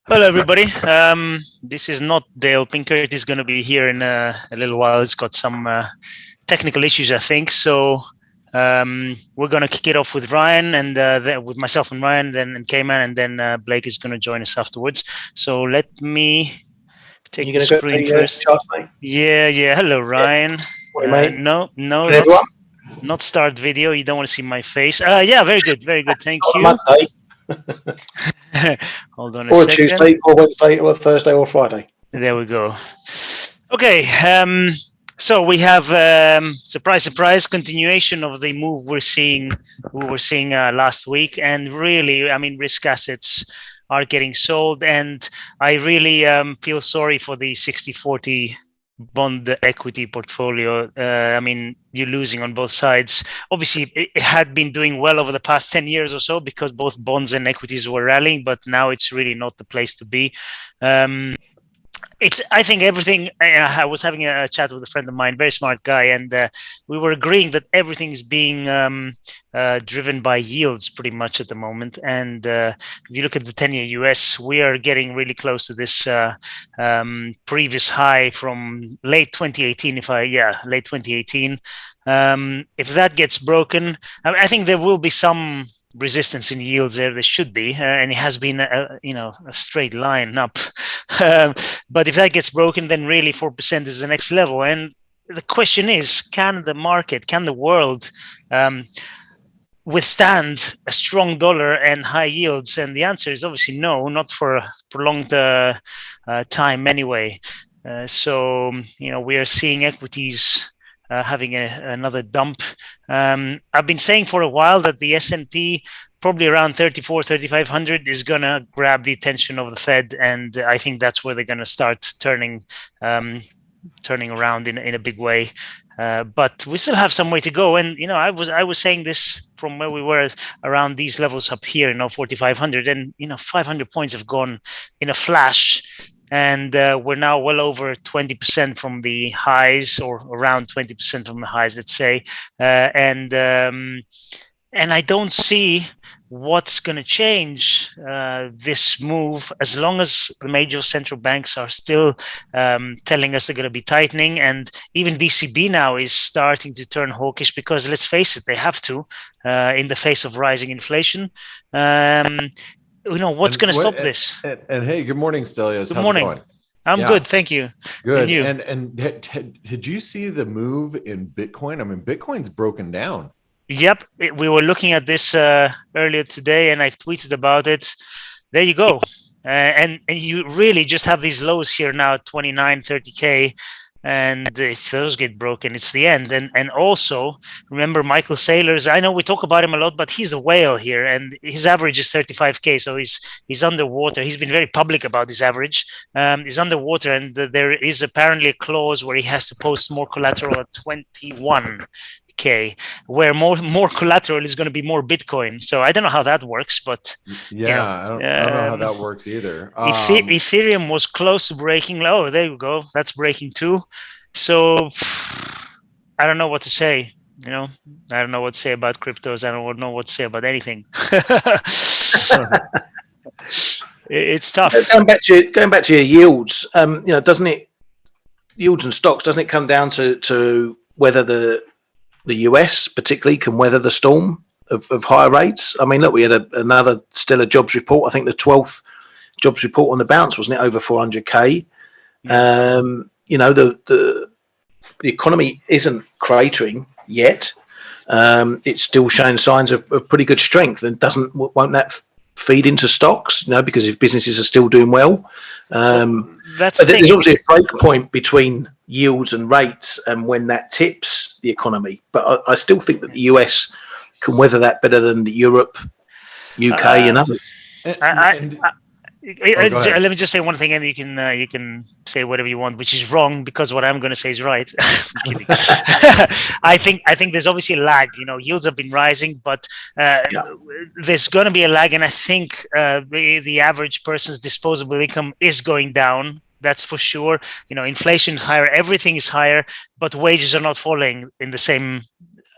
Hello, everybody. This is not Dale Pinkert. He's going to be here in a little while. He's got some technical issues, I think. So we're going to kick it off with Ryan and with myself and Ryan, then and Kman, and then Blake is going to join us afterwards. So let me take the screen first. Chart, mate? Yeah. Hello, Ryan. Morning, no, not start video. You don't want to see my face. Yeah, very good. Thank you. Monday. Hold on or a second. Tuesday, or Wednesday, or Thursday, or Friday. There we go. Okay, so we have surprise, continuation of the move we were seeing last week, and really, I mean, risk assets are getting sold, and I really feel sorry for the 60-40 bond equity portfolio. I mean, you're losing on both sides. Obviously, it had been doing well over the past 10 years or so because both bonds and equities were rallying, but now it's really not the place to be. I think everything. I was having a chat with a friend of mine, very smart guy, and we were agreeing that everything is being driven by yields pretty much at the moment. And if you look at the 10-year US, we are getting really close to this previous high from late 2018. Late 2018. If that gets broken, I think there will be some resistance in yields there should be, and it has been a straight line up. But if that gets broken, then really 4% is the next level. And the question is, can the world withstand a strong dollar and high yields? And the answer is obviously no, not for a prolonged time anyway. So we are seeing equities having another dump. I've been saying for a while that the S&P probably around 3,500 is going to grab the attention of the Fed, and I think that's where they're going to start turning around in a big way. But we still have some way to go, and I was saying this from where we were around these levels up here, 4,500, and 500 points have gone in a flash. And we're now well over 20% from the highs, or around 20% from the highs, let's say. And I don't see what's going to change this move as long as the major central banks are still telling us they're going to be tightening. And even DCB now is starting to turn hawkish because, let's face it, they have to in the face of rising inflation. What's going to stop this? And hey, good morning, Stelios. Good morning. How's it going? I'm good, thank you. Good. And you? And did you see the move in Bitcoin? I mean, Bitcoin's broken down. Yep, we were looking at this earlier today, and I tweeted about it. There you go. And you really just have these lows here now, 29, 30K. And if those get broken, it's the end. And also, remember Michael Saylor's, I know we talk about him a lot, but he's a whale here, and his average is 35K, so he's underwater. He's been very public about his average. He's underwater, and there is apparently a clause where he has to post more collateral at 21K, where more collateral is going to be more Bitcoin. So I don't know how that works, but I don't know how that works either. Ethereum was close to breaking. Oh, there you go. That's breaking too. So I don't know what to say. I don't know what to say about cryptos. I don't know what to say about anything. It's tough. Going back to your yields, doesn't it? Yields and stocks, doesn't it come down to whether the US particularly can weather the storm of higher rates? I mean, look, we had another stellar jobs report. I think the 12th jobs report on the bounce, wasn't it, over 400K? Yes. The economy isn't cratering yet. It's still showing signs of pretty good strength, and won't that feed into stocks? Because if businesses are still doing well, there's obviously a break point between yields and rates and when that tips the economy. But I still think that the US can weather that better than the Europe, UK, and others. Let me just say one thing, and you can say whatever you want, which is wrong because what I'm going to say is right. I think there's obviously a lag. Yields have been rising, but there's going to be a lag, and I think the average person's disposable income is going down. That's for sure. Inflation is higher, everything is higher, but wages are not falling in the same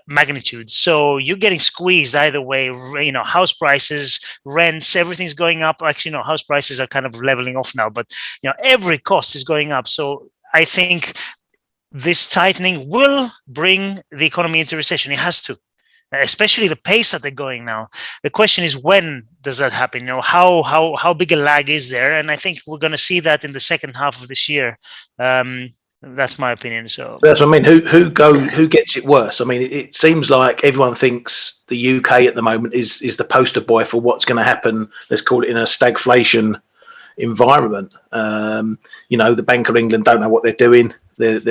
magnitude. So you're getting squeezed either way. You know, house prices, rents, everything's going up. Actually, no, house prices are kind of leveling off now, but you know, every cost is going up. So I think this tightening will bring the economy into recession. It has to, especially the pace that they're going now. The question is, when does that happen? You know, how big a lag is there? And I think we're going to see that in the second half of this year. That's my opinion. So that's what I mean. Who gets it worse? I mean, it seems like everyone thinks the UK at the moment is the poster boy for what's going to happen. Let's call it in a stagflation environment. You know, the Bank of England don't know what they're doing. They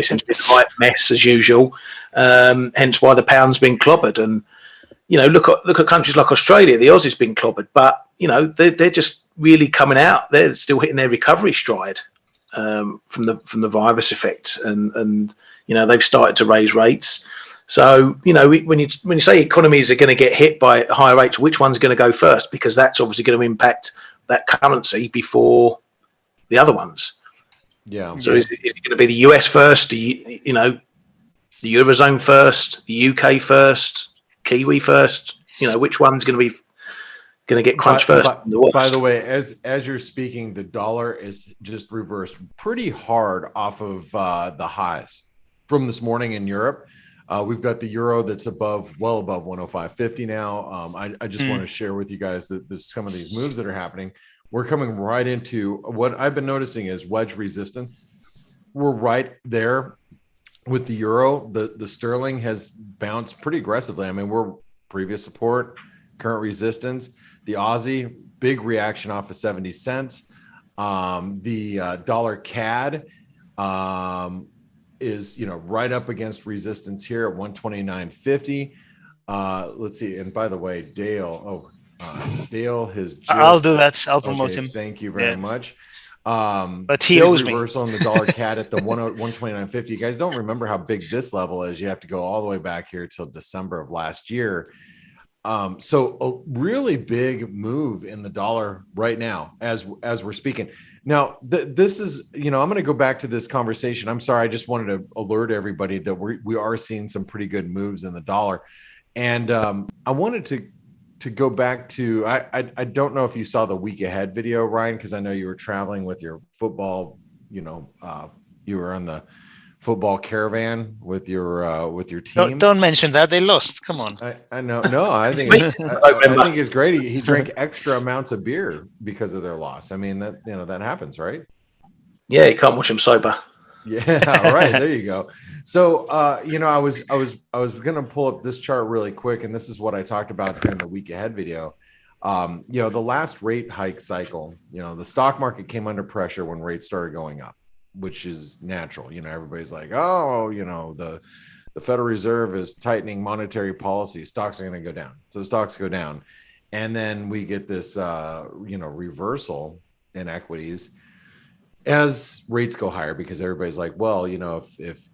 seem to be a right mess as usual. Hence why the pound's been clobbered. And you know, look at countries like Australia. The Aussie's been clobbered, but you know they're just really coming out. They're still hitting their recovery stride from the virus effect, and you know they've started to raise rates. So you know when you say economies are going to get hit by higher rates, which one's going to go first? Because that's obviously going to impact that currency before the other ones. Yeah. So is it going to be the US first? You know, the Eurozone first, the UK first, Kiwi first? You know, which one's going to get crunched first? By the way, as you're speaking, the dollar is just reversed pretty hard off of the highs from this morning in Europe. We've got the euro that's well above 105.50 now. I just want to share with you guys that some of these moves that are happening. We're coming right into what I've been noticing is wedge resistance. We're right there with the euro. The sterling has bounced pretty aggressively. I mean, we're previous support, current resistance. The Aussie, big reaction off of 70 cents. The dollar CAD is, you know, right up against resistance here at 129.50. Let's see. And by the way, Dale has just, I'll do that. I'll promote him. Thank you very much. But he owes me. Reversal on the dollar CAD at the 129.50. You guys don't remember how big this level is. You have to go all the way back here till December of last year. So a really big move in the dollar right now as we're speaking. Now, this is, you know, I'm going to go back to this conversation. I'm sorry. I just wanted to alert everybody that we are seeing some pretty good moves in the dollar. And I wanted to go back to, I don't know if you saw the week ahead video, Ryan, because I know you were traveling with your football, you know, you were on the football caravan with your team. Don't mention that. They lost. Come on. I know. No, I think I think it's great. He drank extra amounts of beer because of their loss. I mean, that, you know, that happens, right? Yeah, you can't watch him sober. Yeah, right. There you go. So, you know, I was going to pull up this chart really quick, and this is what I talked about during the week ahead video. You know, the last rate hike cycle, you know, the stock market came under pressure when rates started going up, which is natural. You know, everybody's like, oh, you know, the Federal Reserve is tightening monetary policy. Stocks are going to go down. So stocks go down. And then we get this, you know, reversal in equities as rates go higher, because everybody's like, well, you know, if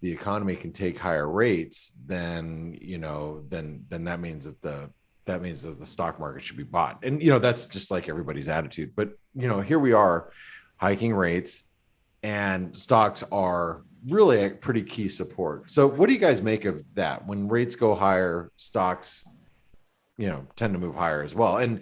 the economy can take higher rates, then, you know, then that means that the stock market should be bought. And, you know, that's just like everybody's attitude. But, you know, here we are hiking rates, and stocks are really a pretty key support. So what do you guys make of that? When rates go higher, stocks, you know, tend to move higher as well. And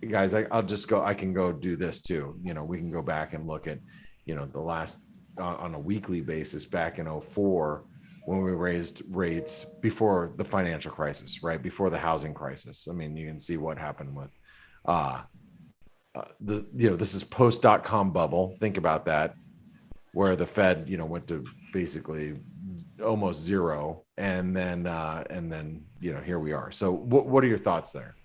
guys, I can go do this too. You know, we can go back and look at, you know, the last on a weekly basis back in 2004 when we raised rates before the financial crisis, right? Before the housing crisis. I mean, you can see what happened with you know, this is post.com bubble. Think about that, where the Fed, you know, went to basically almost zero, and then you know, here we are. So what are your thoughts there?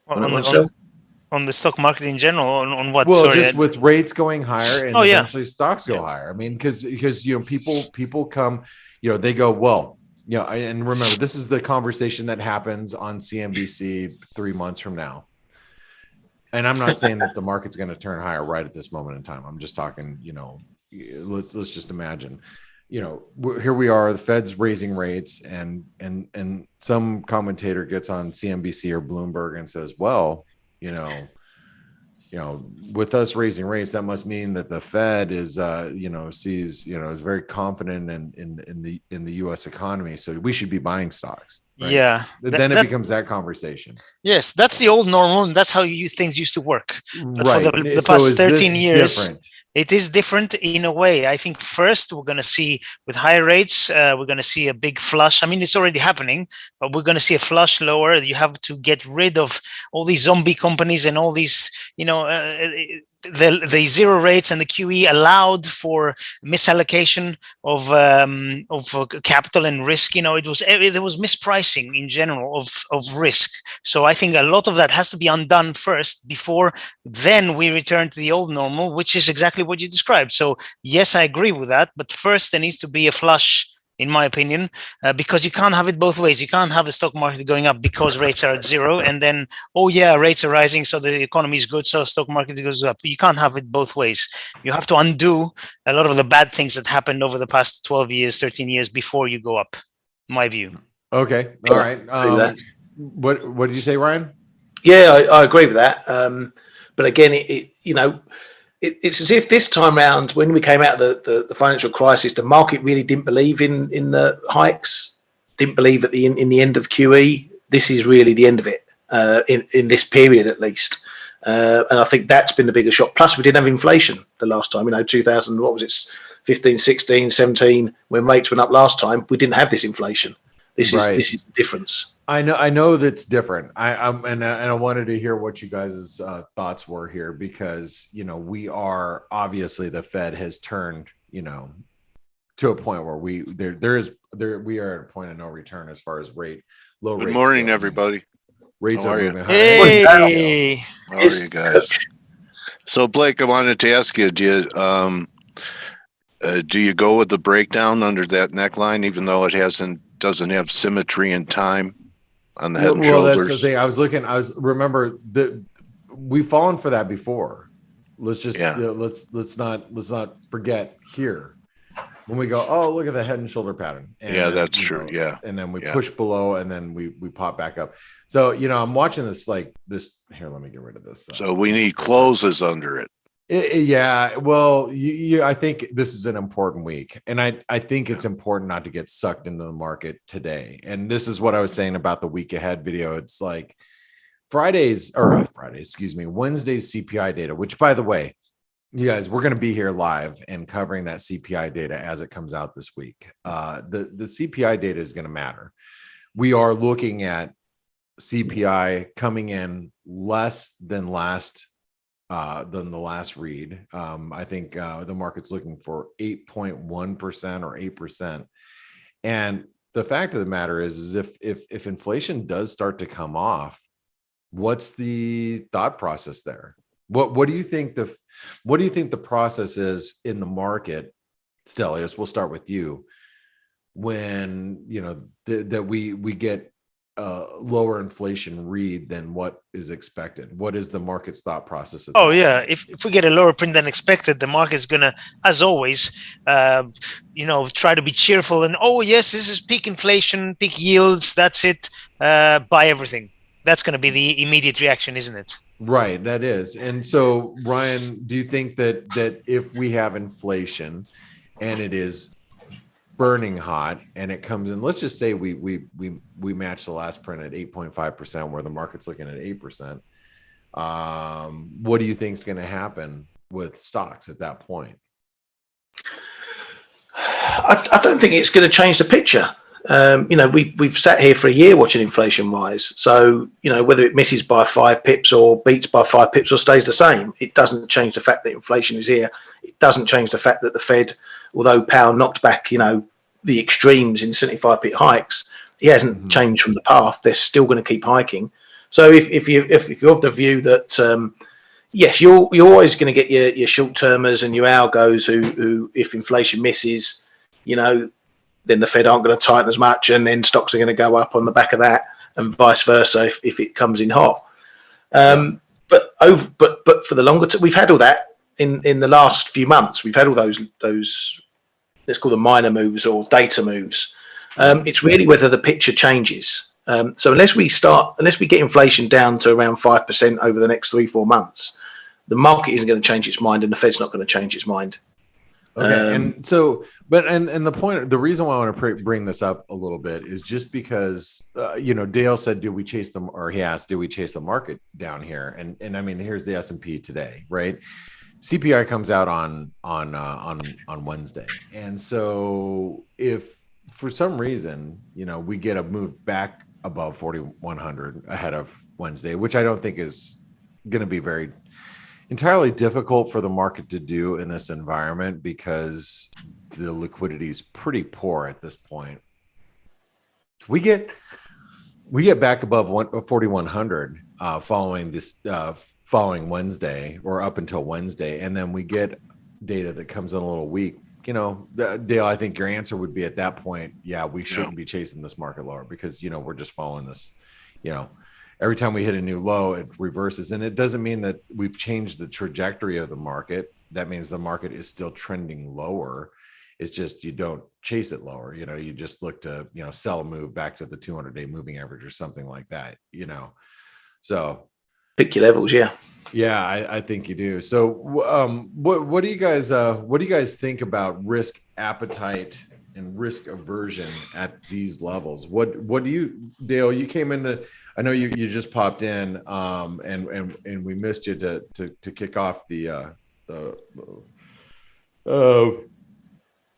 On the stock market in general, on what? Well, just with rates going higher and eventually stocks go higher. I mean, because you know, people come, you know, they go, well, you know, and remember, this is the conversation that happens on CNBC 3 months from now. And I'm not saying that the market's going to turn higher right at this moment in time. I'm just talking, you know, let's just imagine, you know, here we are, the Fed's raising rates, and some commentator gets on CNBC or Bloomberg and says, well, you know, you know, with us raising rates, that must mean that the Fed is, you know, sees, you know, is very confident in the U.S. economy. So we should be buying stocks. Right? Yeah. Then it becomes that conversation. Yes, that's the old normal, and that's how things used to work. But right. For the so past 13 years, different? It is different in a way. I think first we're going to see with higher rates, we're going to see a big flush. I mean, it's already happening, but we're going to see a flush lower. You have to get rid of all these zombie companies and all these, you know, the zero rates and the QE allowed for misallocation of capital and risk. You know, there was mispricing in general of risk. So I think a lot of that has to be undone first before then we return to the old normal, which is exactly what you described. So yes, I agree with that. But first there needs to be a flush, in my opinion, because you can't have it both ways. You can't have the stock market going up because rates are at zero and then, oh yeah, rates are rising, so the economy is good, so stock market goes up. You can't have it both ways. You have to undo a lot of the bad things that happened over the past 12 years, 13 years before you go up, in my view. Okay. All right. What did you say, Ryan? Yeah, I agree with that. But again, it's as if this time round, when we came out of the financial crisis, the market really didn't believe in the hikes, didn't believe in the end of QE. This is really the end of it, in this period at least. And I think that's been the bigger shock. Plus, we didn't have inflation the last time. 2000, what was it, 15, 16, 17, when rates went up last time, we didn't have this inflation. This is the difference. I know that's different. I wanted to hear what you guys' thoughts were here, because we are obviously, the Fed has turned to a point where we are at a point of no return as far as low rates. Good morning, everybody. Rates are moving high. Hey, how are you guys? So Blake, I wanted to ask you, do you go with the breakdown under that neckline, even though it doesn't have symmetry in time on the head and shoulders? That's the thing. Remember that we've fallen for that before. Let's just let's not forget here when we go, oh, look at the head and shoulder pattern. And that's true. Yeah. And then we push below and then we pop back up. So, I'm watching this here, let me get rid of this. So we need closes under it. Yeah, well, I think this is an important week, and I think it's important not to get sucked into the market today. And this is what I was saying about the week ahead video. It's like Wednesday's CPI data, which, by the way, you guys, we're going to be here live and covering that CPI data as it comes out this week. The CPI data is going to matter. We are looking at CPI coming in less than the last read. I think the market's looking for 8.1% or 8%. And the fact of the matter is if inflation does start to come off, what's the thought process there? What do you think the process is in the market? Stelios, we'll start with you. When that we get lower inflation read than what is expected, what is the market's thought process? If we get a lower print than expected, the market's gonna, as always, try to be cheerful and, oh yes, this is peak inflation, peak yields, that's it, buy everything. That's going to be the immediate reaction, isn't it? Right, that is. And so, Ryan, do you think that if we have inflation and it is burning hot and it comes in, let's just say we match the last print at 8.5%, where the market's looking at 8%, what do you think is going to happen with stocks at that point? I don't think it's going to change the picture. We've sat here for a year watching inflation rise. So, whether it misses by 5 pips or beats by 5 pips or stays the same, it doesn't change the fact that inflation is here. It doesn't change the fact that the Fed, although Powell knocked back, the extremes in 75 pip hikes, he hasn't changed from the path. They're still going to keep hiking. So if you're of the view that, yes, you're always going to get your short termers and your algos who if inflation misses, then the Fed aren't going to tighten as much, and then stocks are going to go up on the back of that, and vice versa if it comes in hot. But for the longer term, we've had all that in the last few months. We've had all those let's call them minor moves or data moves. It's really whether the picture changes. So unless we get inflation down to around 5% over the next 3-4 months, the market isn't going to change its mind, and the Fed's not going to change its mind. Okay, and so, but and the point, the reason why I want to bring this up a little bit is just because, Dale said, "Do we chase them?" Or he asked, "Do we chase the market down here?" And I mean, here's the S&P today, right? CPI comes out on Wednesday, and so if for some reason, we get a move back above 4,100 ahead of Wednesday, which I don't think is going to be very entirely difficult for the market to do in this environment because the liquidity is pretty poor at this point. We get back above 4,100 following Wednesday, or up until Wednesday, and then we get data that comes in a little weak. Dale, I think your answer would be at that point, yeah, we shouldn't be chasing this market lower because we're just following this. Every time we hit a new low, it reverses. And it doesn't mean that we've changed the trajectory of the market. That means the market is still trending lower. It's just you don't chase it lower. You just look to, sell a move back to the 200-day moving average or something like that, So pick your levels, yeah. Yeah, I think you do. So what do you guys think about risk appetite and risk aversion at these levels? What do you, Dale, you came into, I know you just popped in, and we missed you to kick off the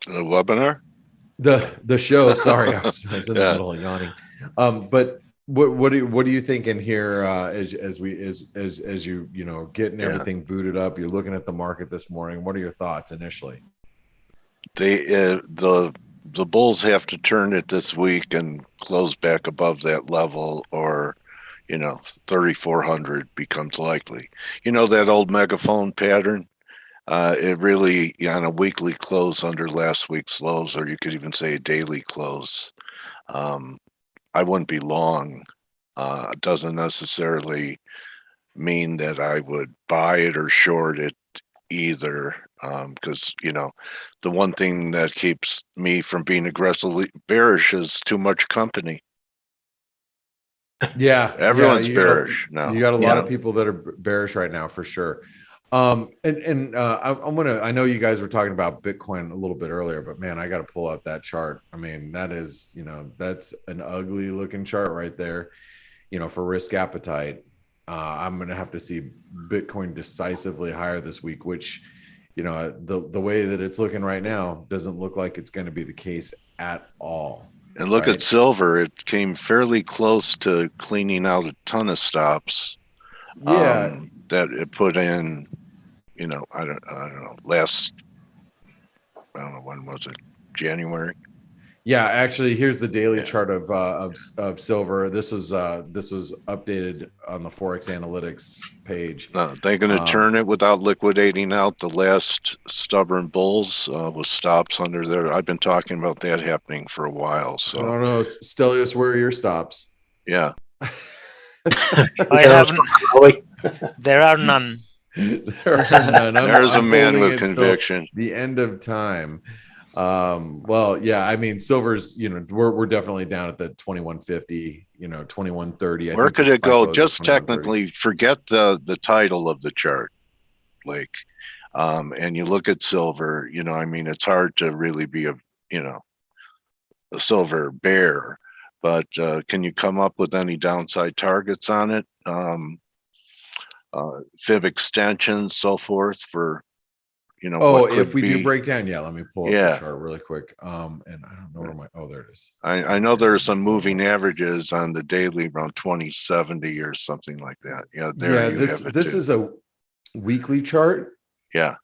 webinar, the show. Sorry, I was in the middle of yawning. But what do you think in here as you getting everything booted up? You're looking at the market this morning. What are your thoughts initially? The bulls have to turn it this week and close back above that level, or 3,400 becomes likely. That old megaphone pattern. It really, on a weekly close under last week's lows, or you could even say a daily close. I wouldn't be long. It doesn't necessarily mean that I would buy it or short it either, because the one thing that keeps me from being aggressively bearish is too much company. Yeah, everyone's bearish now. You got a lot of people that are bearish right now for sure. I know you guys were talking about Bitcoin a little bit earlier, but man, I got to pull out that chart. I mean, that is, that's an ugly looking chart right there, for risk appetite. I'm going to have to see Bitcoin decisively higher this week, which, the way that it's looking right now doesn't look like it's going to be the case at all. And look at silver. It came fairly close to cleaning out a ton of stops. Yeah. That it put in, I don't know, when was it? January. Yeah, actually, here's the daily chart of silver. This was updated on the ForexAnalytix page. No, they're going to turn it without liquidating out the last stubborn bulls with stops under there. I've been talking about that happening for a while. So I don't know, Stelios, where are your stops? Yeah. I haven't. There are none. There's a man with conviction. The end of time. Well, yeah, I mean, silver's, we're definitely down at the 2150, 2130. Where could it go? Just technically, forget the title of the chart, Blake. And you look at silver, it's hard to really be a silver bear, but can you come up with any downside targets on it? Fib extensions, so forth for, if we do break down, let me pull up the chart really quick. And I don't know where there it is. I know there are some moving averages on the daily around 2070 or something like that. This is a weekly chart. Yeah.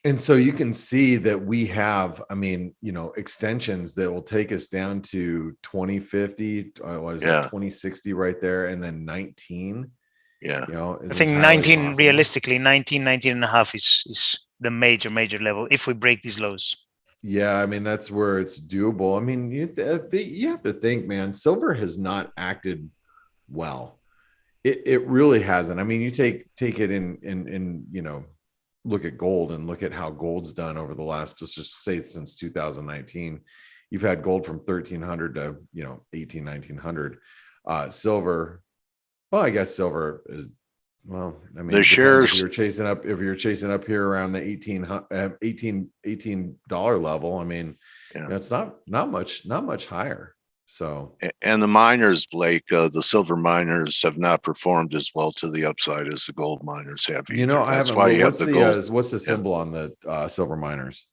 And so you can see that we have, extensions that will take us down to 2050, what is that, 2060 right there, and then 19. Yeah. I think 19, possible. Realistically, 19 and a half is the major level if we break these lows. Yeah, that's where it's doable. You have to think, man, silver has not acted well. It really hasn't. You take it in look at gold and look at how gold's done over the last, just say since 2019. You've had gold from 1300 to 1900. Silver, well, I guess silver is Well, I mean, The it depends shares, if you're chasing up here around the $18 level. I mean, yeah. it's not much higher. So, And the miners, Blake, the silver miners have not performed as well to the upside as the gold miners have either. you know, I That's haven't. why you have What's the the gold. what's the symbol on the silver miners?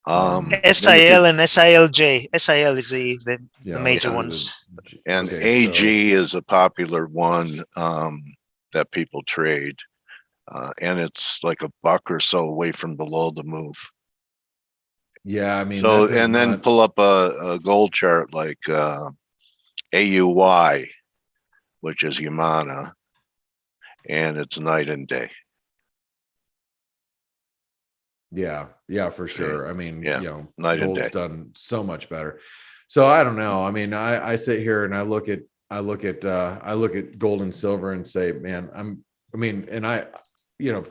SIL and SILJ. SIL is the major ones. And okay, AG is a popular one that people trade. And it's like $1 or so away from below the move. Yeah, I mean, so and then pull up a gold chart like AUY, which is Yamana, and it's night and day. Yeah, for sure. I mean, yeah, you know, night and gold's day. done so much better. So I don't know. I mean, I sit here and I look at gold and silver and say, man, you know,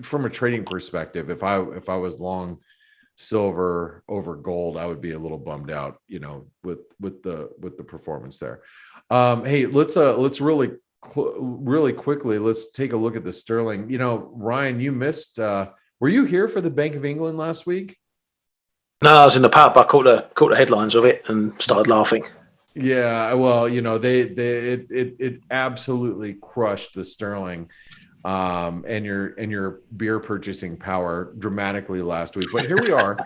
from a trading perspective, if I was long silver over gold, I would be a little bummed out, you know, with the performance there. Hey, let's really quickly, let's take a look at the sterling. You know, Ryan, you missed, were you here for the Bank of England last week? No, I was in the pub. I caught the headlines of it and started laughing. Yeah, well, you know, it absolutely crushed the sterling and your beer purchasing power dramatically last week. But here we are.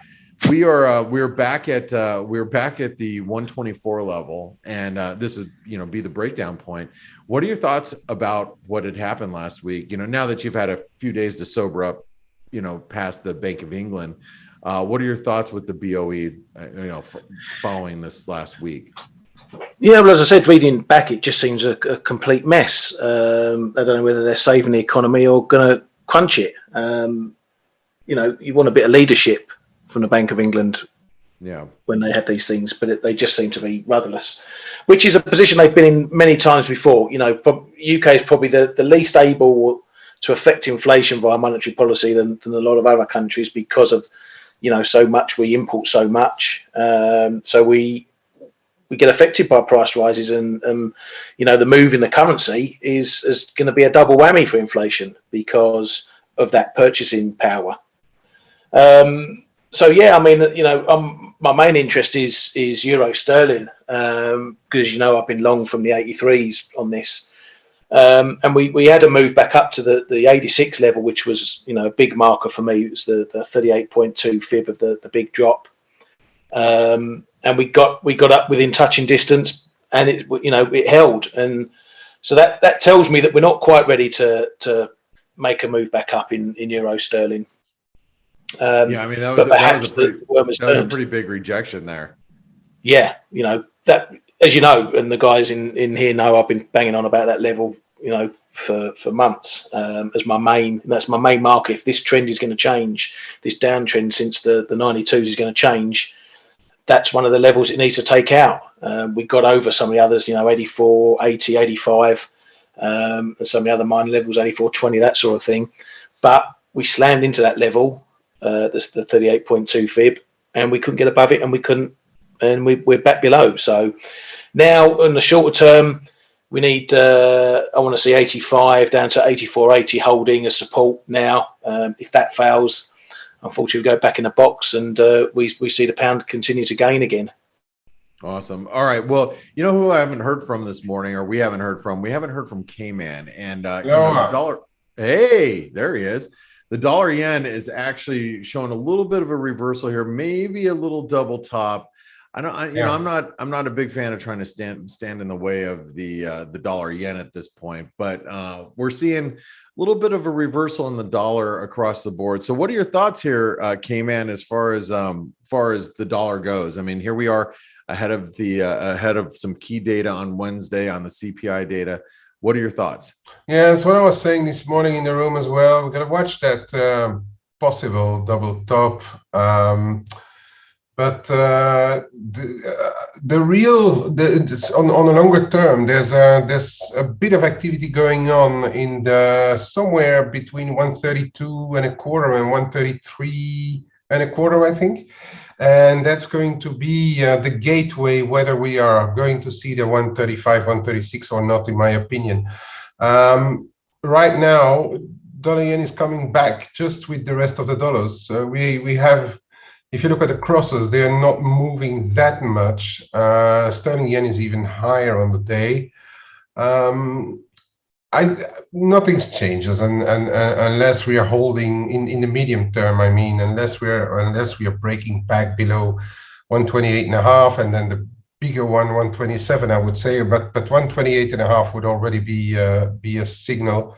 We're back at the 124 level, and this is, you know, be the breakdown point. What are your thoughts about what had happened last week? You know, now that you've had a few days to sober up, you know, past the Bank of England, what are your thoughts with the BOE, you know, following this last week? Yeah, well, as I said, reading back, it just seems a complete mess. I don't know whether they're saving the economy or going to crunch it. You know, you want a bit of leadership from the Bank of England, yeah, when they had these things, but they just seem to be rudderless, which is a position they've been in many times before. You know, UK is probably the least able to affect inflation via monetary policy than a lot of other countries, because of, you know, so much we import so much, so we get affected by price rises, and you know, the move in the currency is going to be a double whammy for inflation because of that purchasing power. So yeah, I mean, you know, my main interest is euro sterling, because, you know, I've been long from the 83s on this, and we had a move back up to the 86 level, which was, you know, a big marker for me. It was the 38.2 fib of the big drop. And we got up within touching distance, and it, you know, it held, and so that tells me that we're not quite ready to make a move back up in euro sterling. Yeah, I mean, that was a pretty big rejection there. Yeah, you know, that, as you know, and the guys in here know, I've been banging on about that level, you know, for months, as that's my main marker. If this trend is going to change, this downtrend since the 92s is going to change, that's one of the levels it needs to take out. We got over some of the others, you know, 84, 80, 85, and some of the other minor levels, 84.20, that sort of thing. But we slammed into that level, the 38.2 fib, and we couldn't get above it, and we're back below. So now, in the shorter term, we need, I want to see 85 down to 84.80 holding as support now. If that fails, unfortunately, we go back in the box, and we see the pound continue to gain again. Awesome. All right. Well, you know who I haven't heard from this morning, or we haven't heard from Kman, and you know, the dollar. Hey, there he is. The dollar yen is actually showing a little bit of a reversal here, maybe a little double top. You know, I'm not a big fan of trying to stand in the way of the dollar yen at this point, but we're seeing a little bit of a reversal in the dollar across the board. So what are your thoughts here, Kman, as far as the dollar goes? I mean, here we are ahead of some key data on Wednesday on the CPI data. What are your thoughts? Yeah, that's what I was saying this morning in the room as well. We're going to watch that possible double top. But the real, on a longer term, there's a bit of activity going on in somewhere between 132 and a quarter and 133 and a quarter, I think. And that's going to be the gateway, whether we are going to see the 135, 136 or not, in my opinion. right now, dollar yen is coming back just with the rest of the dollars. We have, if you look at the crosses, they are not moving that much. Sterling yen is even higher on the day. Nothing's changes, and unless we are holding in the medium term, I mean, unless we are breaking back below 128.5, and then the bigger one 127, I would say, but 128.5 would already be a signal.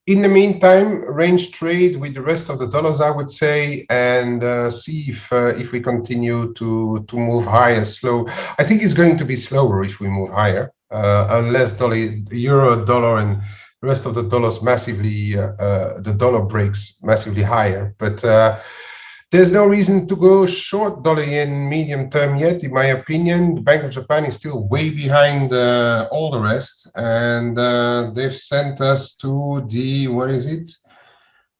In the meantime, range trade with the rest of the dollars, I would say, and see if we continue to move higher, slow. I think it's going to be slower if we move higher, unless euro, dollar, and the rest of the dollars massively, the dollar breaks massively higher. But there's no reason to go short dollar yen medium term yet, in my opinion. The Bank of Japan is still way behind all the rest, and they've sent us to the, what is it?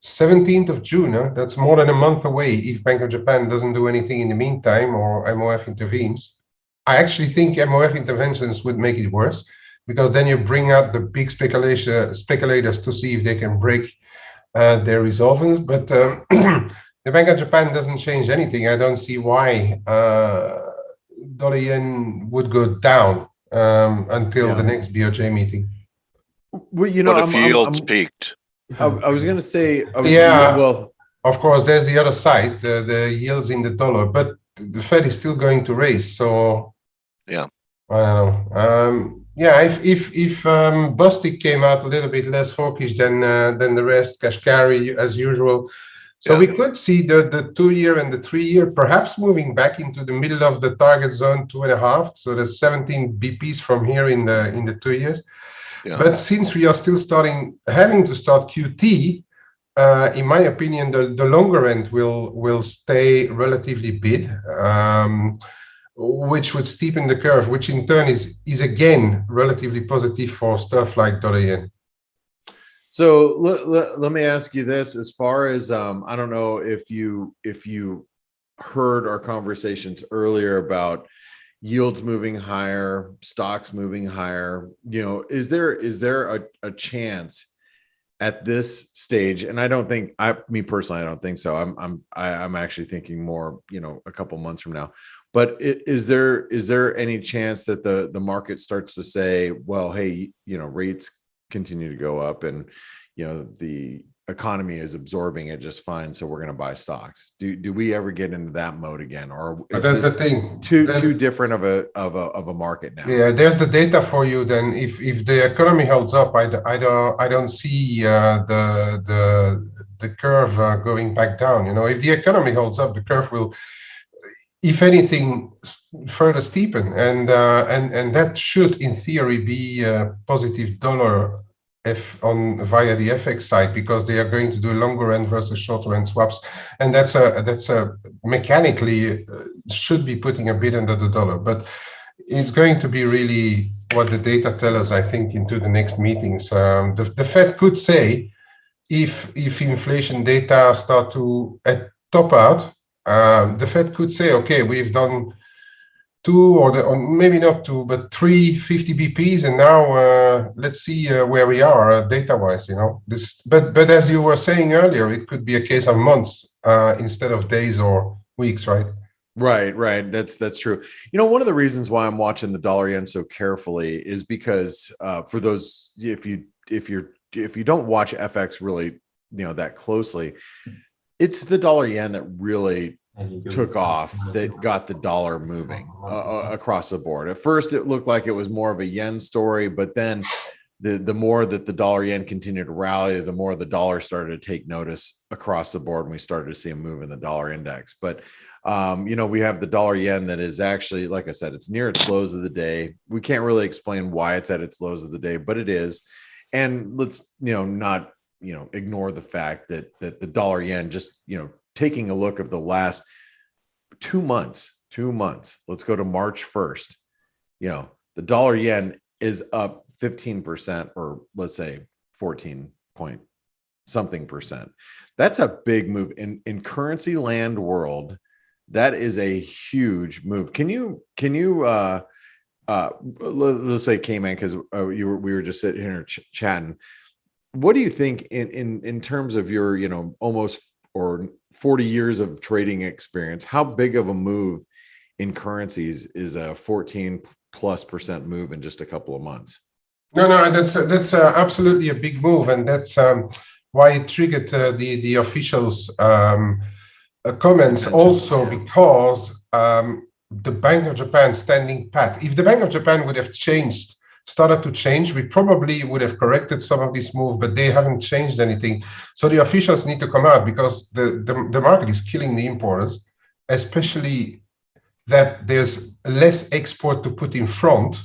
17th of June. Huh? That's more than a month away if Bank of Japan doesn't do anything in the meantime or MOF intervenes. I actually think MOF interventions would make it worse, because then you bring out the big speculators to see if they can break their resolvents. But the Bank of Japan doesn't change anything. I don't see why dollar yen would go down until the next BOJ meeting. Well, you know, but if yields peaked. I was going to say, yeah. Well, of course, there's the other side, the yields in the dollar, but the Fed is still going to raise. So yeah, I don't know. Yeah, if Bostic came out a little bit less hawkish than the rest, Kashkari as usual. So we could see the 2-year and the 3-year perhaps moving back into the middle of the target zone, 2.5. So there's 17 BPs from here in the 2 years. Yeah. But since we are still having to start QT, in my opinion, the longer end will stay relatively bid, which would steepen the curve, which in turn is again relatively positive for stuff like dollar yen. So let me ask you this: as far as I don't know if you heard our conversations earlier about yields moving higher, stocks moving higher. You know, is there a chance at this stage? And I don't think me personally, I don't think so. I'm actually thinking more, you know, a couple months from now. But is there any chance that the market starts to say, well, hey, you know, rates continue to go up and, you know, the economy is absorbing it just fine, so we're going to buy stocks? Do we ever get into that mode again, or is that's this the thing, too different of a market now? Yeah, there's the data for you. Then if the economy holds up, I don't see the curve going back down. You know, if the economy holds up, the curve will, if anything, further steepen, and that should, in theory, be a positive dollar via the FX side, because they are going to do longer end versus shorter end swaps, and that's a mechanically should be putting a bid under the dollar. But it's going to be really what the data tell us, I think, into the next meetings. The Fed could say, if inflation data start to top out, the Fed could say, okay, we've done 2 or maybe not 2, but 3 50 BPs, and now let's see where we are data-wise. You know, but as you were saying earlier, it could be a case of months instead of days or weeks, right? Right. That's true. You know, one of the reasons why I'm watching the dollar yen so carefully is because for those, if you don't watch FX really, you know, that closely, it's the dollar yen that really took off, that got the dollar moving across the board. At first, it looked like it was more of a yen story, but then the more that the dollar yen continued to rally, the more the dollar started to take notice across the board, and we started to see a move in the dollar index. But you know, we have the dollar yen that is actually, like I said, it's near its lows of the day. We can't really explain why it's at its lows of the day, but it is. And let's, you know, not, you know, ignore the fact that the dollar yen, just, you know, taking a look of the last 2 months, let's go to March 1st. You know, the dollar yen is up 15%, or let's say 14 point something percent. That's a big move in currency land world. That is a huge move. Can you let's say Kman, because we were just sitting here chatting. What do you think in terms of your, you know, almost or 40 years of trading experience, how big of a move in currencies is a 14+% move in just a couple of months? No, that's absolutely a big move, and that's why it triggered the officials' comments. Also, because the Bank of Japan standing pat. If the Bank of Japan would have started to change, we probably would have corrected some of this move, but they haven't changed anything. So the officials need to come out, because the market is killing the importers, especially that there's less export to put in front.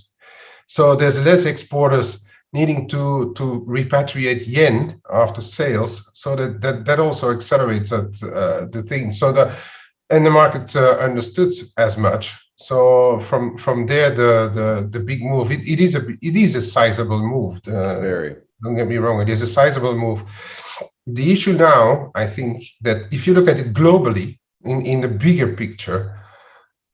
So there's less exporters needing to repatriate yen after sales. So that also accelerates the thing. So the market understood as much. So from there, the big move, it is a sizable move. Very. Don't get me wrong, it is a sizable move. The issue now, I think, that if you look at it globally in the bigger picture,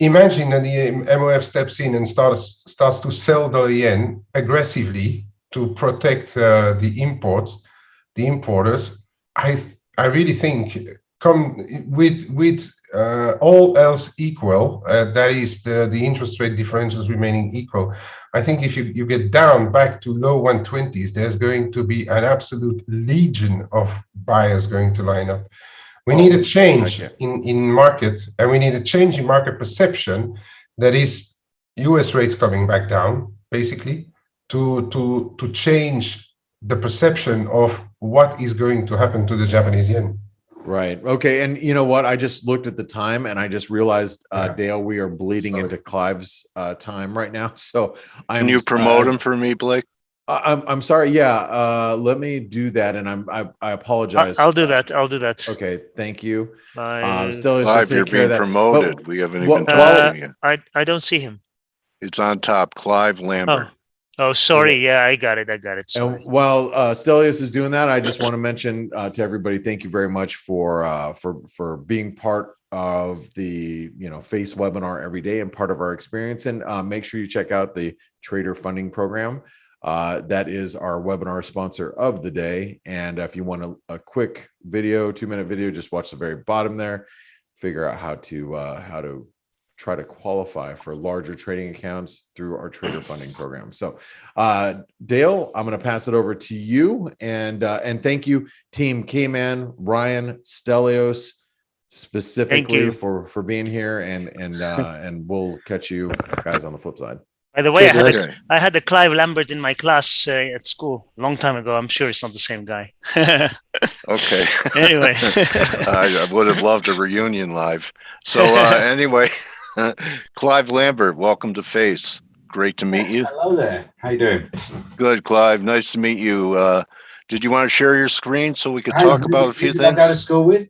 imagine that the MOF steps in and starts to sell dollar yen aggressively to protect the importers. I really think, come with all else equal, that is the interest rate differentials remaining equal. I think if you get down back to low 120s, there's going to be an absolute legion of buyers going to line up. We need a change in market, and we need a change in market perception. That is US rates coming back down, basically, to change the perception of what is going to happen to the Japanese yen. Right. Okay. And you know what? I just looked at the time and I just realized, Dale, we are bleeding into Clive's time right now. So Can you promote him for me, Blake? I'm sorry. Yeah. Let me do that. And I apologize. I'll do that. I'll do that. Okay. Thank you. Still, you're being promoted. But, we haven't even told you. I don't see him. It's on top. Clive Lambert. Oh, sorry. Yeah, I got it. Sorry. And while Stelios is doing that, I just want to mention to everybody, thank you very much for being part of the F.A.C.E webinar every day and part of our experience. And make sure you check out the Trader Funding Program. That is our webinar sponsor of the day. And if you want a quick video, 2-minute video, just watch the very bottom there. Figure out how to try to qualify for larger trading accounts through our Trader Funding Program. So, Dale, I'm going to pass it over to you, and thank you, Team Kman, Ryan, Stelios, specifically for being here, and we'll catch you guys on the flip side. By the way, I had the Clive Lambert in my class at school a long time ago. I'm sure it's not the same guy. Okay. Anyway, I would have loved a reunion live. So anyway. Clive Lambert, welcome to F.A.C.E. Great to meet you. Hello there. How you doing? Good, Clive. Nice to meet you. Did you want to share your screen so we could talk about a few things? I go to school with?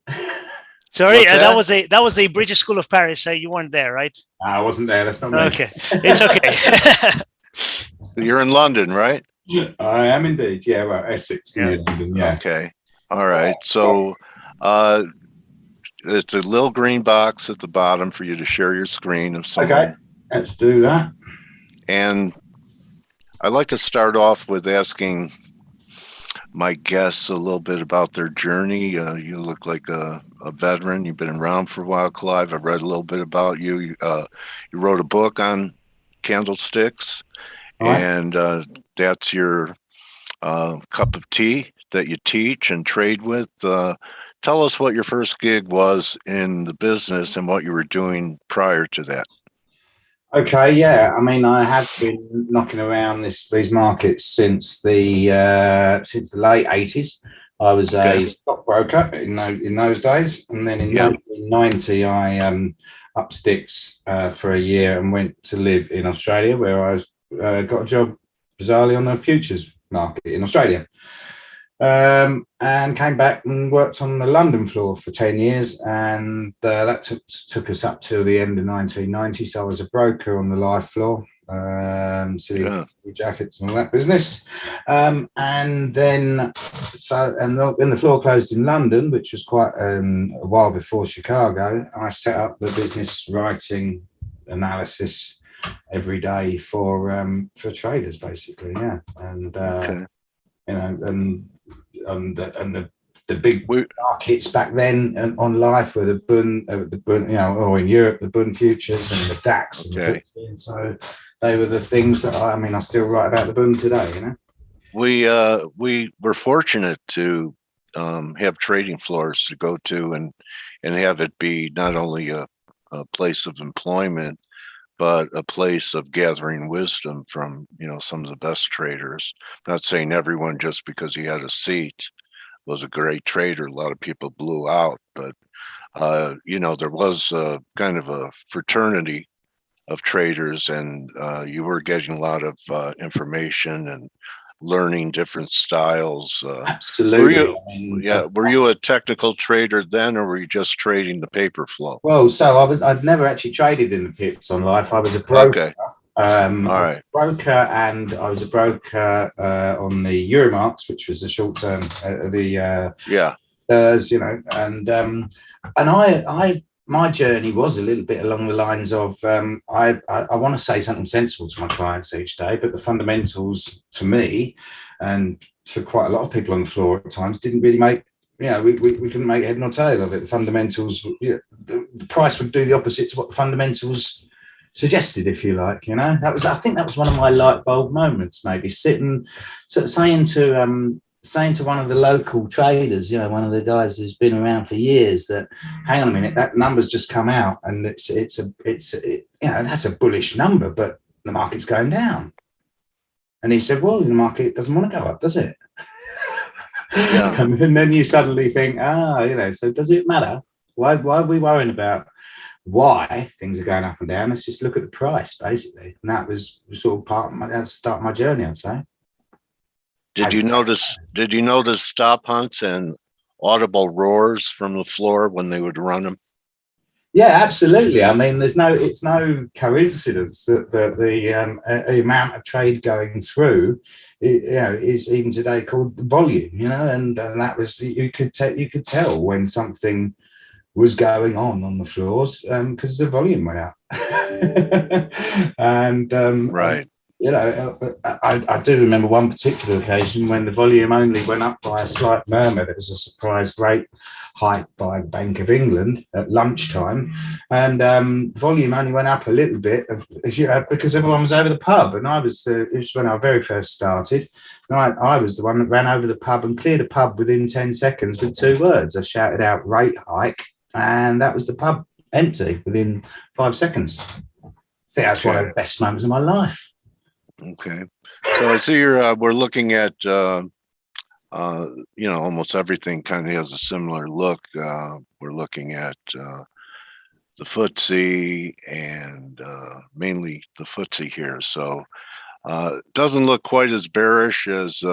Sorry, that was the British School of Paris. You weren't there, right? I wasn't there. That's not me. Okay, it's okay. You're in London, right? I am indeed. Yeah, well, Essex. Yeah. London, yeah. Okay. All right. So, it's a little green box at the bottom for you to share your screen of someone. Okay, let's do that. And I'd like to start off with asking my guests a little bit about their journey. You look like a veteran. You've been around for a while, Clive. I read a little bit about you. You wrote a book on candlesticks, and that's your cup of tea that you teach and trade with. Tell us what your first gig was in the business and what you were doing prior to that. Okay, yeah. I mean, I have been knocking around these markets since the late 80s. I was a stockbroker in those days, and then in 1990, I up sticks for a year and went to live in Australia, where I got a job bizarrely on the futures market in Australia. And came back and worked on the London floor for 10 years, and that took us up till the end of 1990. So I was a broker on the live floor, jackets and all that business. And then when the floor closed in London, which was quite a while before Chicago, I set up the business writing analysis every day for traders, basically. Yeah, and Okay. you know, and the big markets back then on life were the Bund, you know, or in Europe, the Bund futures and the DAX. Okay. And so they were the things that I mean, I still write about the Bund today, you know. We were fortunate to have trading floors to go to and have it be not only a place of employment, but a place of gathering wisdom from, you know, some of the best traders. I'm not saying everyone just because he had a seat was a great trader. A lot of people blew out, but you know, there was kind of a fraternity of traders, and you were getting a lot of information and learning different styles. Absolutely. Were you a technical trader then, or were you just trading the paper flow? Well, so I'd never actually traded in the pits on life. I was a broker. Okay. All right. Broker, and I was a broker on the Euromarks, which was a short term. You know, and my journey was a little bit along the lines of I want to say something sensible to my clients each day, but the fundamentals to me and to quite a lot of people on the floor at times didn't really make, you know, we couldn't make head nor tail of it. The fundamentals, you know, the price would do the opposite to what the fundamentals suggested, if you like. You know, I think that was one of my light bulb moments, maybe sitting saying to one of the local traders, you know, one of the guys who's been around for years, that hang on a minute, that number's just come out, and it's you know, that's a bullish number, but the market's going down. And he said, well, the market doesn't want to go up, does it? Yeah. And then you suddenly think, you know, so does it matter? Why are we worrying about why things are going up and down? Let's just look at the price, basically. And that was sort of that's the start of my journey, I'd say. Did you notice stop hunts and audible roars from the floor when they would run them? Yeah, absolutely. I mean, it's no coincidence that the amount of trade going through, you know, is even today called volume. You know, and that was you could tell when something was going on the floors because the volume went up. And right. You know, I do remember one particular occasion when the volume only went up by a slight murmur. There was a surprise rate hike by the Bank of England at lunchtime, and volume only went up a little bit because everyone was over the pub. And it was when I very first started. And I was the one that ran over the pub and cleared a pub within 10 seconds with 2 words. I shouted out rate hike, and that was the pub empty within 5 seconds. I think that's one of the best moments of my life. Okay, so I see we're looking at you know, almost everything kind of has a similar look. We're looking at the FTSE and mainly the FTSE here. So it doesn't look quite as bearish as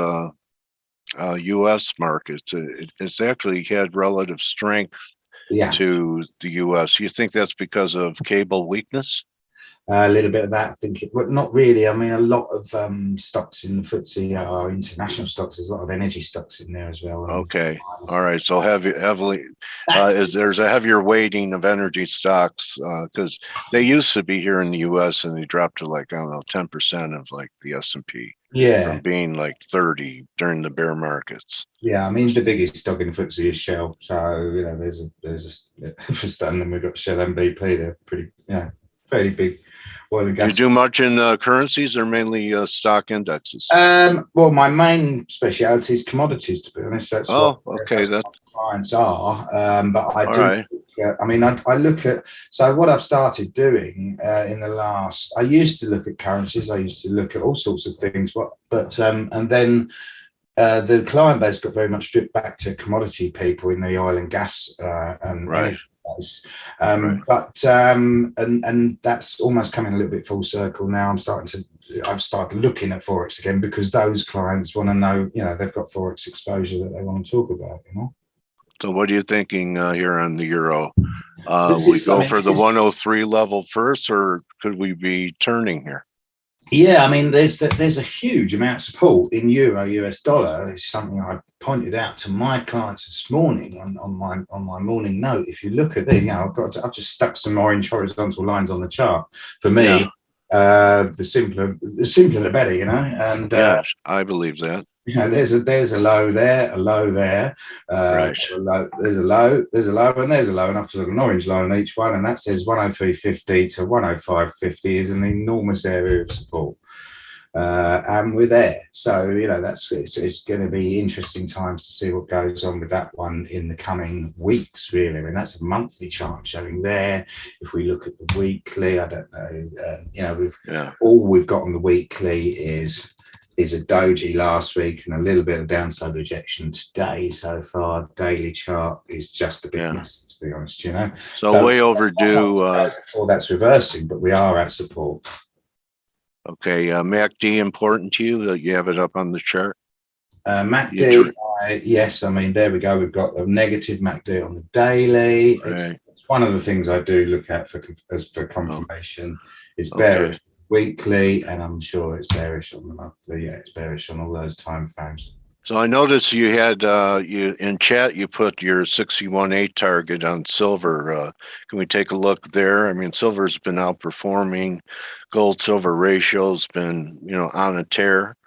U.S. markets. It's actually had relative strength to the U.S. You think that's because of cable weakness? A little bit of that, I think, but not really. I mean, a lot of stocks in the FTSE are international stocks. There's a lot of energy stocks in there as well. Okay, all right. So heavily, there's a heavier weighting of energy stocks because they used to be here in the U.S. and they dropped to like, I don't know, 10% of like the S&P. Yeah, from being like 30 during the bear markets. Yeah, I mean, the biggest stock in the FTSE is Shell. So you know, there's a and then we've got Shell and BP. They're pretty, you know, fairly big. Oil and gas. You do much in currencies or mainly stock indexes? Well, my main speciality is commodities, to be honest. That's what clients are. But I do. I mean, I look at. So what I've started doing in the last, I used to look at currencies. I used to look at all sorts of things. But and then the client base got very much stripped back to commodity people in the oil and gas and energy. But and that's almost coming a little bit full circle now. I've started looking at Forex again because those clients want to know, you know, they've got Forex exposure that they want to talk about, you know. So what are you thinking here on the euro? We go for the 103 level first, or could we be turning here? Yeah, I mean, there's a huge amount of support in euro, US dollar. It's something I pointed out to my clients this morning on my morning note. If you look at it, you know, I've just stuck some orange horizontal lines on the chart. For me, The simpler the better, you know. And yeah, I believe that. you know, there's a low there, a low there, Right. there's a low, and there's a low, and I've got an orange line on each one, and that says 103.50 to 105.50 is an enormous area of support. And we're there. So, you know, it's going to be interesting times to see what goes on with that one in the coming weeks, really. I mean, that's a monthly chart showing there. If we look at the weekly, I don't know, you know, all we've got on the weekly is a doji last week and a little bit of downside rejection today so far. Daily chart is just a bit messy, to be honest, you know. So way overdue. Before that's reversing, but we are at support. Okay, MACD important to you? You have it up on the chart? MACD, yes. I mean, there we go. We've got a negative MACD on the daily. Right. It's one of the things I do look at for confirmation. It's bearish weekly, and I'm sure it's bearish on the monthly. Yeah, it's bearish on all those time frames. So I noticed you had you in chat. You put your 61.8 target on silver. Can we take a look there? I mean, silver's been outperforming. Gold silver ratio's been, you know, on a tear.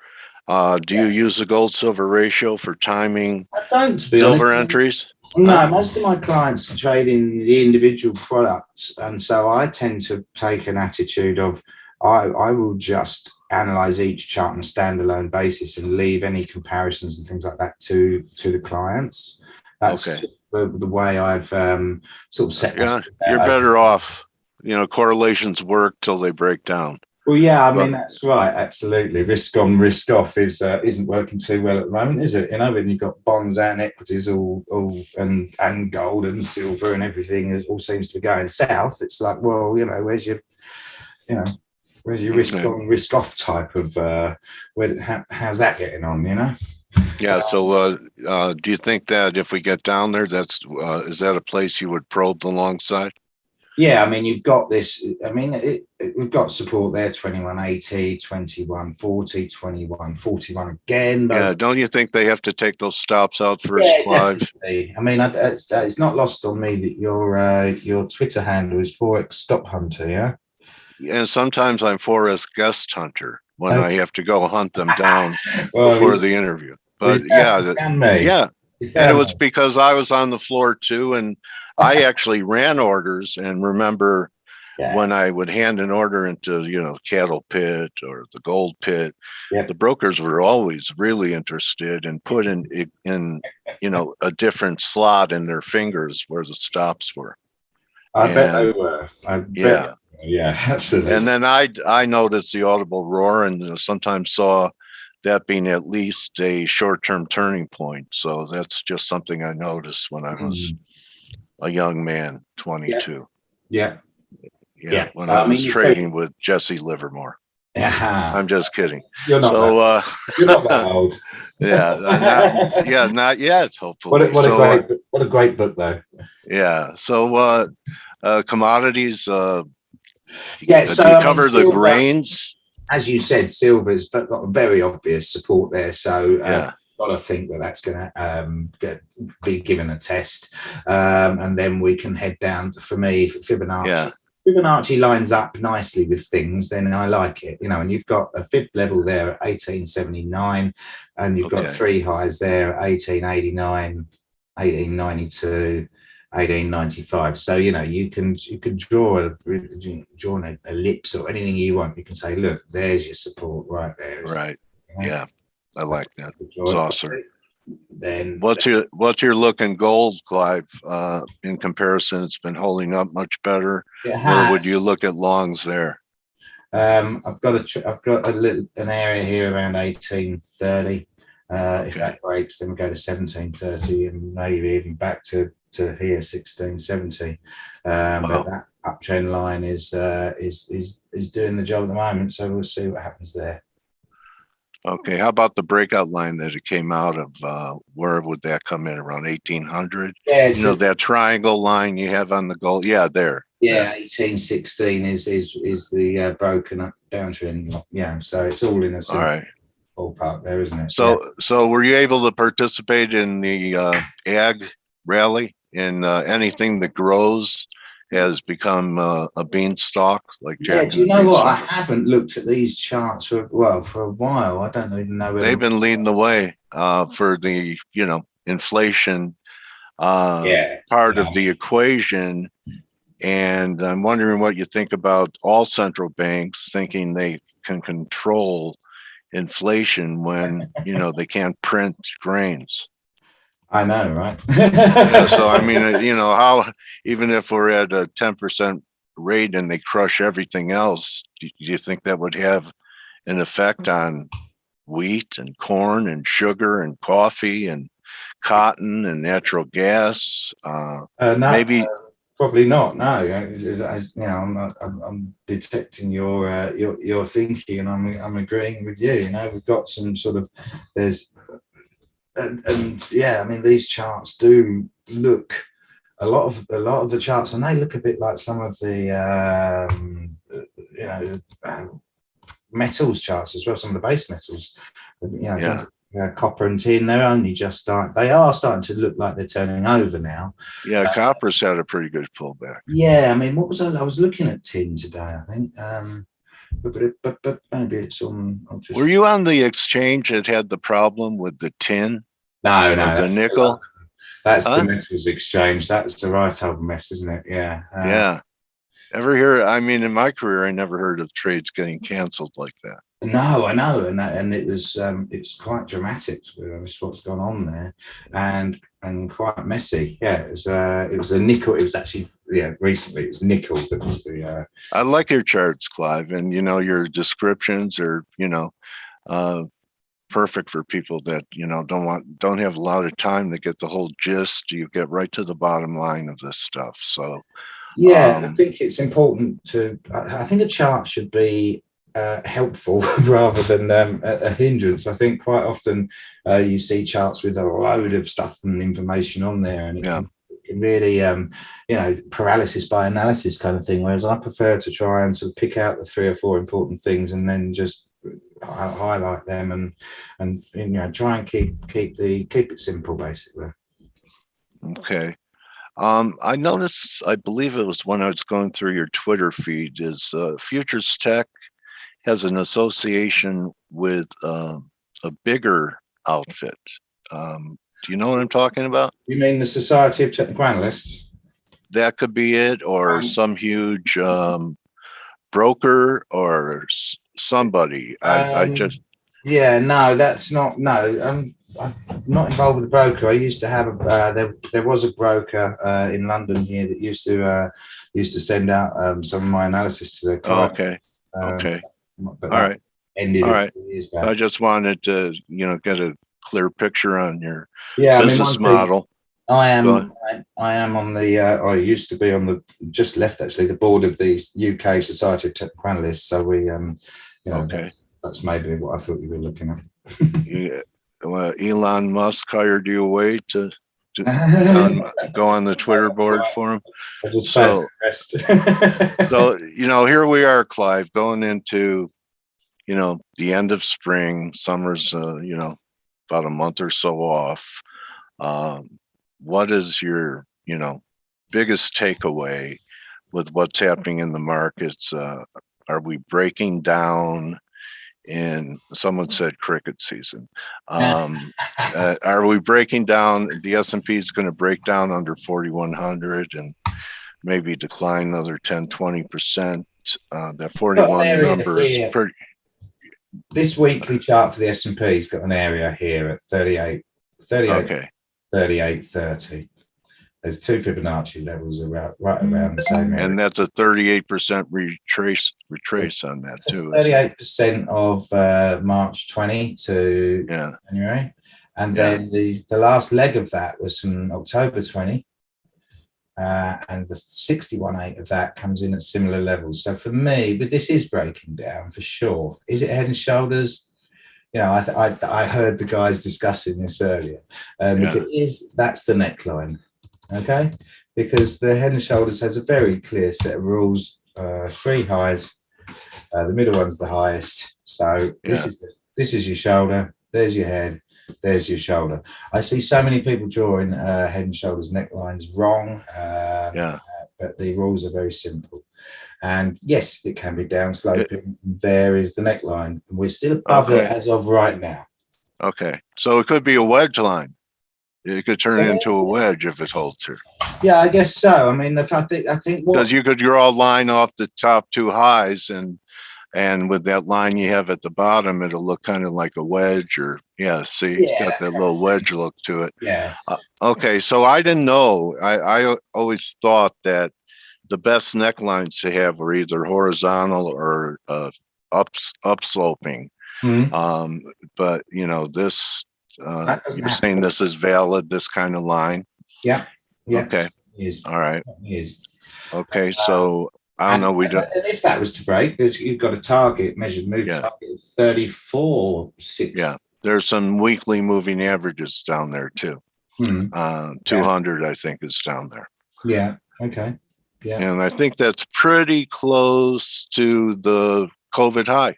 Do you use the gold silver ratio for timing? I don't, to be silver honest. Entries? No, most of my clients trade in the individual products, and so I tend to take an attitude of I will just analyze each chart on a standalone basis and leave any comparisons and things like that to the clients. That's the way I've sort of set. Yeah, you're better off. You know, correlations work till they break down. Well, yeah, I mean, that's right. Absolutely. Risk on, risk off isn't working too well at the moment, is it? You know, when you've got bonds and equities all and gold and silver and everything, it all seems to be going south. It's like, well, you know, where's your risk on, risk off type of how's that getting on, you know? Yeah. So do you think that if we get down there, that's is that a place you would probe the long side? Yeah, I mean, you've got this. I mean, we've got support there: 21.80, 21.40, 21.41 again. Yeah, don't you think they have to take those stops out first, Clive? Definitely. I mean, it's not lost on me that your Twitter handle is Forex Stop Hunter. Yeah. And sometimes I'm Forex Guest Hunter when I have to go hunt them down before the interview. But and it was because I was on the floor too, and I actually ran orders and remember when I would hand an order into, you know, cattle pit or the gold pit, the brokers were always really interested and put in, you know, a different slot in their fingers where the stops were. I bet they were. Yeah, absolutely. And then I noticed the audible roar and sometimes saw that being at least a short-term turning point. So that's just something I noticed when I was a young man, 22. Yeah. When I was trading with Jesse Livermore. I'm just kidding. You're not you're not that old. Not yet. Hopefully. What a great book, though. Yeah. So commodities. So you cover the grains. As you said, silver's got a very obvious support there. So got to think that that's going to be given a test, and then we can head down. For me, Fibonacci. Yeah. Fibonacci lines up nicely with things, then I like it, you know. And you've got a fib level there at 1879, and you've got three highs there at 1889, 1892, 1895. So, you know, you can draw an ellipse or anything you want. You can say, look, there's your support right there. Right. Yeah, I like that. It's awesome. Then what's your look in gold, Clive? In comparison, it's been holding up much better. Or would you look at longs there? I've got an area here around 1830. If that breaks, then we go to 1730 and maybe even back to here 1670. But that uptrend line is doing the job at the moment. So we'll see what happens there. Okay, how about the breakout line that it came out of? Where would that come in? Around 1800? Yeah, you know that triangle line you have on the gold. Yeah, there. Yeah, 1816 is the broken up downtrend. Yeah, so it's all in a ballpark there, isn't it? So were you able to participate in the ag rally in anything that grows has become a beanstalk, like Yeah, Jack do you and the know what? I Beanstalk. haven't looked at these charts for a while. I don't even know whether They've been leading the way for the inflation part of the equation. And I'm wondering what you think about all central banks thinking they can control inflation when they can't print grains. I know, right? Yeah, so I mean, how even if we're at a 10% rate and they crush everything else, do you think that would have an effect on wheat and corn and sugar and coffee and cotton and natural gas? No, Maybe. probably not. No, I'm detecting your thinking, and I'm agreeing with you. We've got some sort of and yeah, I mean, these charts do look a lot of the charts, and they look a bit like some of the metals charts as well, some of the base metals. Things like, copper and tin, they are starting to look like they're turning over now. Yeah, copper's had a pretty good pullback. Yeah, I mean, I was looking at tin today, I think. But maybe it's on. Were you on the exchange that had the problem with the tin? No, the nickel. That's the metals exchange. That's the right old mess, isn't it? Yeah. Yeah. Ever hear? I mean, in my career, I never heard of trades getting canceled like that. No, I know, and it was it's quite dramatic, to be honest, what's gone on there, and quite messy. Yeah, it was a nickel. It was actually recently it was nickel that was the. I like your charts, Clive, and your descriptions are perfect for people that don't have a lot of time to get the whole gist. You get right to the bottom line of this stuff. So yeah, I think it's important to. I think a chart should be helpful rather than a hindrance. I think quite often you see charts with a load of stuff and information on there, and it can really paralysis by analysis kind of thing, whereas I prefer to try and sort of pick out the 3 or 4 important things and then just highlight them and try and keep it simple, basically. Okay. I noticed, I believe it was when I was going through your Twitter feed, is Futures Tech has an association with a bigger outfit. Do you know what I'm talking about? You mean the Society of Technical Analysts? That could be it, or some huge broker or somebody. That's not. No, I'm not involved with the broker. I used to have there was a broker in London here that used to send out some of my analysis to their clients. Okay. All right. Years back. I just wanted to, get a clear picture on your business model. I am on the. I used to be on the. Just left actually the board of the UK Society of Technical Analysts. So we, that's maybe what I thought you were looking at. Yeah. Well, Elon Musk hired you away to go on the Twitter board for him. So here we are, Clive, going into, the end of spring. Summer's, about a month or so off. What is your, biggest takeaway with what's happening in the markets? Are we breaking down? And someone said cricket season. Are we breaking down? The S&P is going to break down under 4,100 and maybe decline another 10-20%. That 41 number is pretty. This weekly chart for the S&P has got an area here at 38, 38.30. There's 2 Fibonacci levels right around the same area. And that's a 38% retrace on that too. 38% of March 20 to January. And then the last leg of that was from October 20. And the 61.8 of that comes in at similar levels. So for me, but this is breaking down for sure. Is it head and shoulders? I heard the guys discussing this earlier. If it is, that's the neckline. Okay, because the head and shoulders has a very clear set of rules. 3 highs, the middle one's the highest. So this is your shoulder. There's your head. There's your shoulder. I see so many people drawing head and shoulders necklines wrong. But the rules are very simple. And yes, it can be downsloping. There is the neckline. We're still above it as of right now. Okay. So it could be a wedge line. It could turn into a wedge if it holds here. Yeah, I guess so. I mean, I think because you could draw a line off the top two highs, and with that line you have at the bottom, it'll look kind of like a wedge, or see, it's got that little wedge look to it. Yeah. Okay, so I didn't know. I always thought that the best necklines to have were either horizontal or upsloping. Mm-hmm. But this. You're saying this is valid, this kind of line? Yeah. Okay. All right. Okay. So I don't know. We don't. And if that was to break, you've got a target measured move target of 34.6. Yeah. There's some weekly moving averages down there too. 200, I think, is down there. Yeah. Okay. Yeah. And I think that's pretty close to the COVID high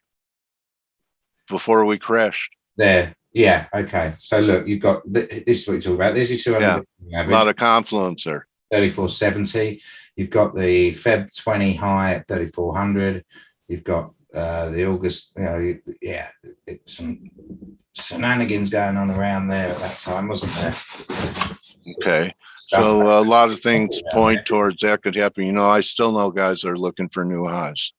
before we crashed. There. Yeah. Okay. So look, you've got this is what you're talking about. There's your 200. Yeah. A lot of confluence there. 34.70. You've got the Feb 20 high at 3,400. You've got the August. Some shenanigans going on around there at that time, wasn't there? Okay. So a lot of things point towards that could happen. I still know guys that are looking for new highs,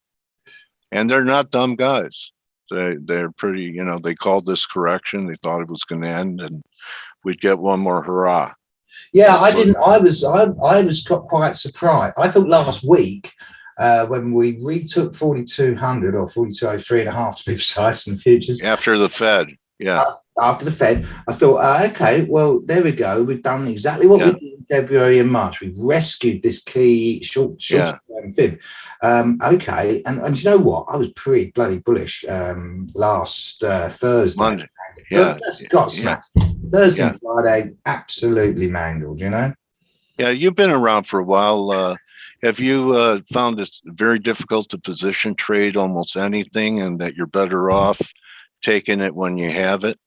and they're not dumb guys. They're pretty, they called this correction. They thought it was going to end and we'd get one more hurrah. Yeah, I didn't. I was quite surprised. I thought last week when we retook 4,200 or 4,203.5 to be precise in the futures. After the Fed. Yeah. After the Fed, I thought, okay, well, there we go. We've done exactly what we did in February and March. We've rescued this key short term fib. Okay, and you know what? I was pretty bloody bullish last Thursday. Monday. Got smacked. Thursday and Friday, absolutely mangled, Yeah, you've been around for a while. Have you found it very difficult to position trade almost anything, and that you're better off taking it when you have it?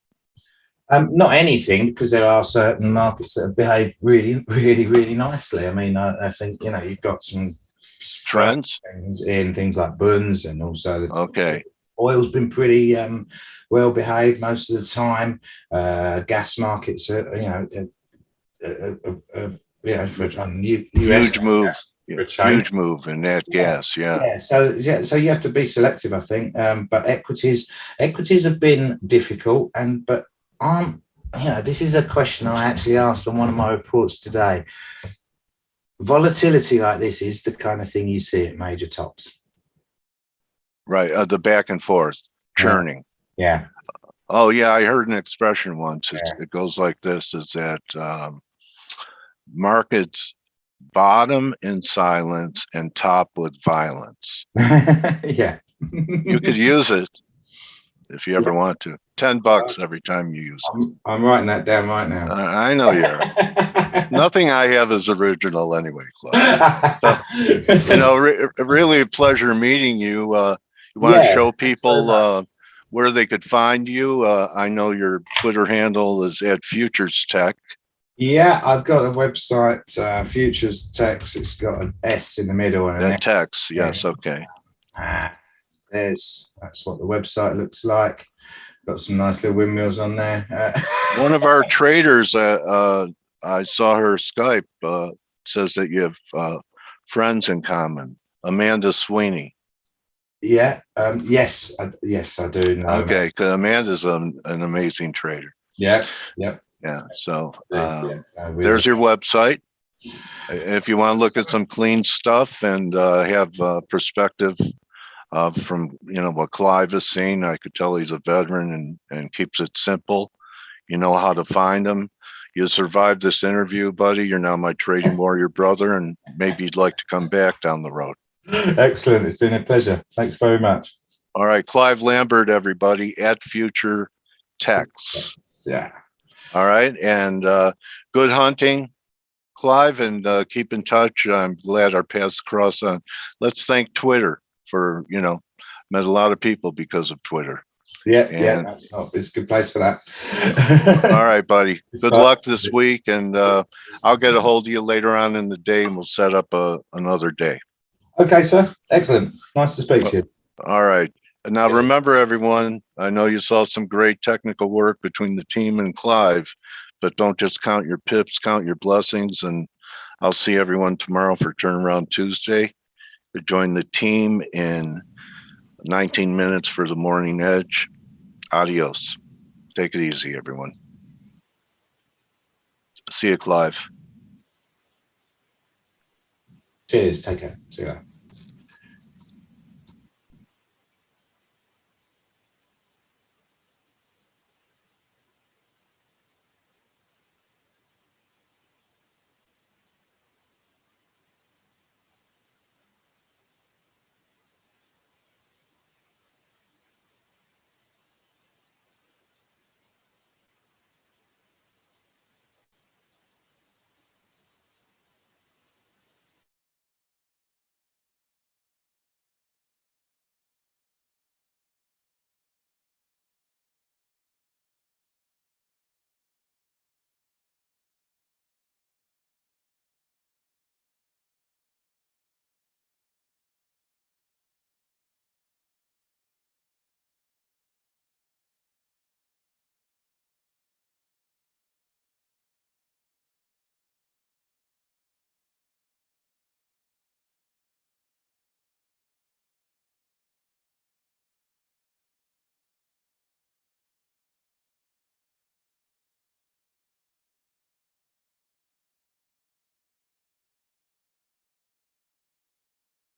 Not anything, because there are certain markets that have behaved really, really, really nicely. I mean, I think, you've got some trends in things like bunds, and also okay. Oil's been pretty well behaved most of the time. Gas markets are, huge move. Huge move in that gas, So you have to be selective, I think. But equities have been difficult, but this is a question I actually asked on one of my reports today. Volatility like this is the kind of thing you see at major tops. Right, the back and forth, churning. Yeah. Oh, yeah, I heard an expression once. It goes like this, is that markets bottom in silence and top with violence. Yeah. You could use it if you ever want to. $10 every time you use it. I'm writing that down right now. I know you are. Nothing I have is original anyway, Clive. So, really a pleasure meeting you. You want to show people where they could find you? I know your Twitter handle is @FuturesTech. Yeah, I've got a website, Futures Tex. It's got an S in the middle and an Tex. Yes, okay. That's what the website looks like. Got some nice little windmills on there. One of our traders, I saw her Skype, says that you have friends in common. Amanda Sweeney. Yeah. Yes, I do know. Okay, because Amanda's an amazing trader. Yeah. Yep. Yeah. So there's your website. If you want to look at some clean stuff and have perspective from what Clive has seen, I could tell he's a veteran and keeps it simple. You know how to find him. You survived this interview, buddy. You're now my trading warrior brother, and maybe you'd like to come back down the road. Excellent. It's been a pleasure. Thanks very much. All right, Clive Lambert, everybody, @FutureTex. Yeah. All right, and good hunting, Clive, and keep in touch. I'm glad our paths cross on. Let's thank Twitter for, met a lot of people because of Twitter. Yeah, And- that's not, it's a good place for that. All right, buddy. Good luck this week, and I'll get a hold of you later on in the day, and we'll set up another day. Okay, sir. Excellent. Nice to speak to you. All right. And now remember, everyone, I know you saw some great technical work between the team and Clive, but don't just count your pips, count your blessings. And I'll see everyone tomorrow for Turnaround Tuesday. Join the team in 19 minutes for the morning edge. Adios. Take it easy, everyone. See you, Clive. Cheers. Take care. See you later.